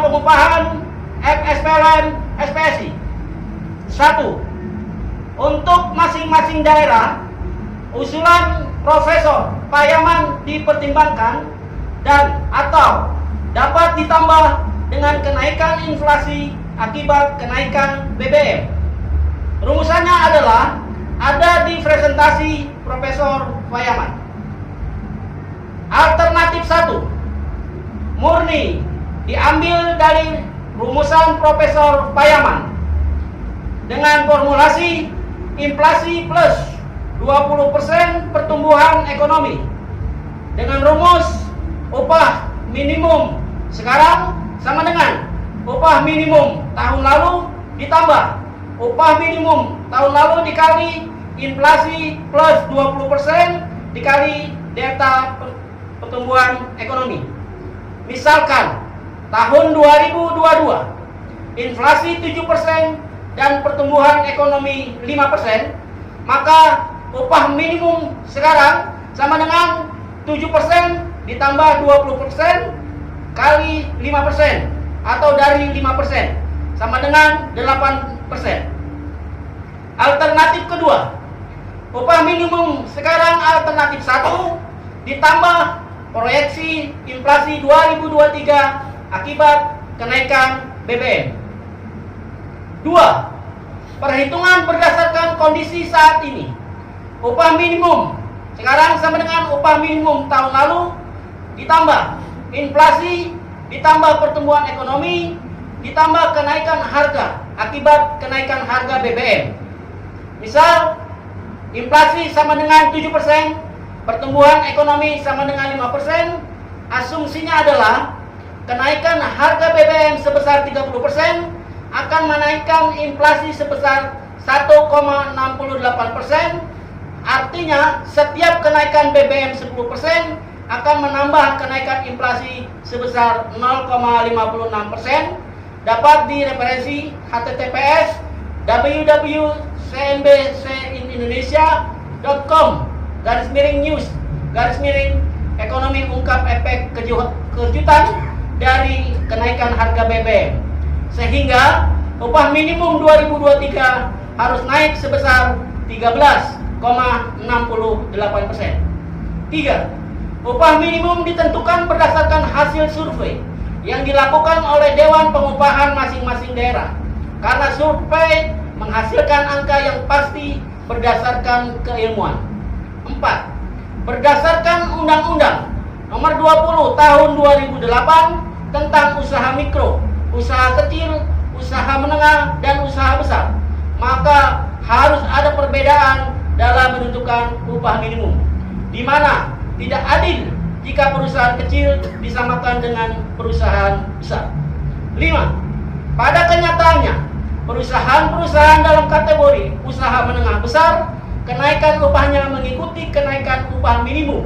pengupahan FSPLN SPSI. 1. Untuk masing-masing daerah, usulan Profesor Payaman dipertimbangkan dan atau dapat ditambah dengan kenaikan inflasi akibat kenaikan BBM. Rumusannya adalah ada di presentasi Profesor Payaman. Alternatif 1, murni diambil dari rumusan Profesor Payaman dengan formulasi inflasi plus 20% pertumbuhan ekonomi dengan rumus upah minimum sekarang sama dengan upah minimum tahun lalu ditambah upah minimum tahun lalu dikali inflasi plus 20% dikali delta pertumbuhan ekonomi. Misalkan tahun 2022 inflasi 7% dan pertumbuhan ekonomi 5%, maka upah minimum sekarang sama dengan 7% ditambah 20% kali 5% atau dari 5% sama dengan 8%. Alternatif kedua, upah minimum sekarang alternatif 1 ditambah proyeksi inflasi 2023 akibat kenaikan BBM. 2. Perhitungan berdasarkan kondisi saat ini. Upah minimum sekarang sama dengan upah minimum tahun lalu ditambah inflasi ditambah pertumbuhan ekonomi ditambah kenaikan harga akibat kenaikan harga BBM. Misal inflasi sama dengan 7%, pertumbuhan ekonomi sama dengan 5%, asumsinya adalah kenaikan harga BBM sebesar 30% akan menaikkan inflasi sebesar 1,68%. Artinya setiap kenaikan BBM 10% akan menambah kenaikan inflasi sebesar 0,56%. Dapat direferensi https www.cnbcindonesia.com/news/ekonomi ungkap efek kejutan dari kenaikan harga BBM, sehingga upah minimum 2023 harus naik sebesar 13,68%. 3. Upah minimum ditentukan berdasarkan hasil survei yang dilakukan oleh Dewan Pengupahan masing-masing daerah, karena survei menghasilkan angka yang pasti berdasarkan keilmuan. 4. Berdasarkan Undang-Undang Nomor 20 Tahun 2008 tentang usaha mikro, usaha kecil, usaha menengah, dan usaha besar, maka harus ada perbedaan dalam menentukan upah minimum, di mana tidak adil jika perusahaan kecil disamakan dengan perusahaan besar. 5. Pada kenyataannya, perusahaan-perusahaan dalam kategori usaha menengah besar, kenaikan upahnya mengikuti kenaikan upah minimum.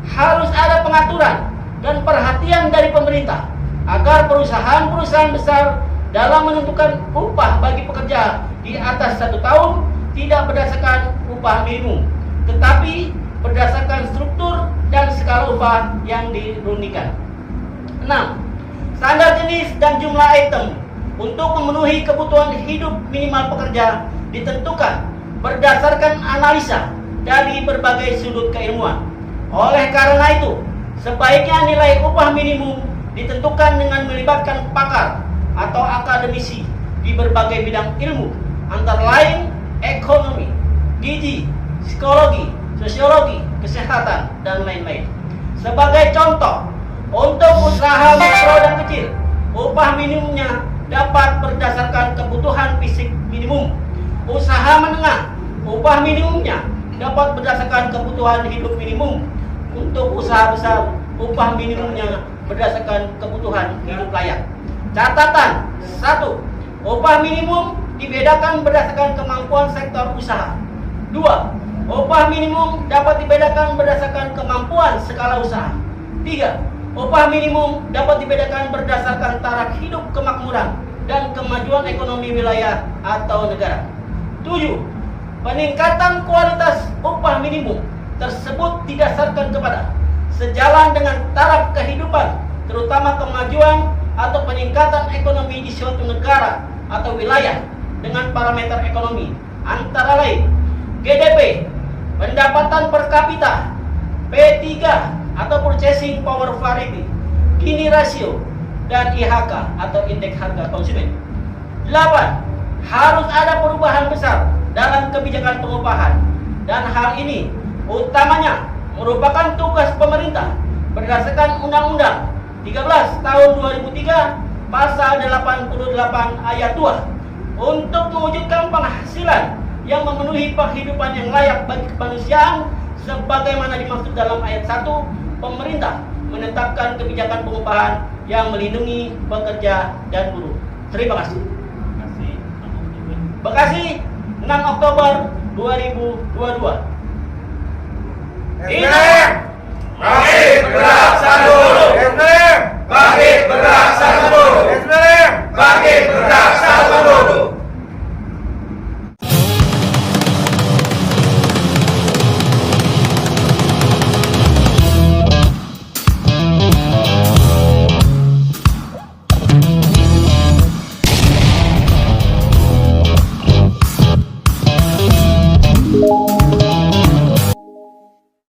Harus ada pengaturan dan perhatian dari pemerintah agar perusahaan-perusahaan besar dalam menentukan upah bagi pekerja di atas 1 tahun tidak berdasarkan upah minimum, tetapi berdasarkan struktur dan skala upah yang dirundingkan. 6. Standar jenis dan jumlah item untuk memenuhi kebutuhan hidup minimal pekerja ditentukan berdasarkan analisa dari berbagai sudut keilmuan. Oleh karena itu, sebaiknya nilai upah minimum ditentukan dengan melibatkan pakar atau akademisi di berbagai bidang ilmu, antara lain ekonomi, gizi, psikologi, sosiologi, kesehatan, dan lain-lain. Sebagai contoh, untuk usaha mikro dan kecil, upah minimumnya dapat berdasarkan kebutuhan fisik minimum. Usaha menengah, upah minimumnya dapat berdasarkan kebutuhan hidup minimum. Untuk usaha besar, upah minimumnya berdasarkan kebutuhan hidup layak. Catatan 1. Upah minimum dibedakan berdasarkan kemampuan sektor usaha. 2. Upah minimum dapat dibedakan berdasarkan kemampuan skala usaha. 3. Upah minimum dapat dibedakan berdasarkan taraf hidup kemakmuran dan kemajuan ekonomi wilayah atau negara. 7. Peningkatan kualitas upah minimum tersebut didasarkan kepada sejalan dengan taraf kehidupan, terutama kemajuan atau peningkatan ekonomi di suatu negara atau wilayah dengan parameter ekonomi, antara lain GDP, pendapatan per kapita, P3 atau Purchasing Power Parity, Gini Ratio, dan IHK atau Indeks Harga Konsumen. 8. Harus ada perubahan besar dalam kebijakan pengupahan, dan hal ini utamanya merupakan tugas pemerintah berdasarkan Undang-Undang 13 tahun 2003 pasal 88 ayat 2 untuk mewujudkan penghasilan yang memenuhi penghidupan yang layak bagi kemanusiaan sebagaimana dimaksud dalam ayat 1. Pemerintah menetapkan kebijakan pengupahan yang melindungi pekerja dan buruh. Terima kasih. Bekasi, 6 Oktober 2022. SNM, bangkit bergerak satu. SNM, bangkit bergerak satu. SNM, bangkit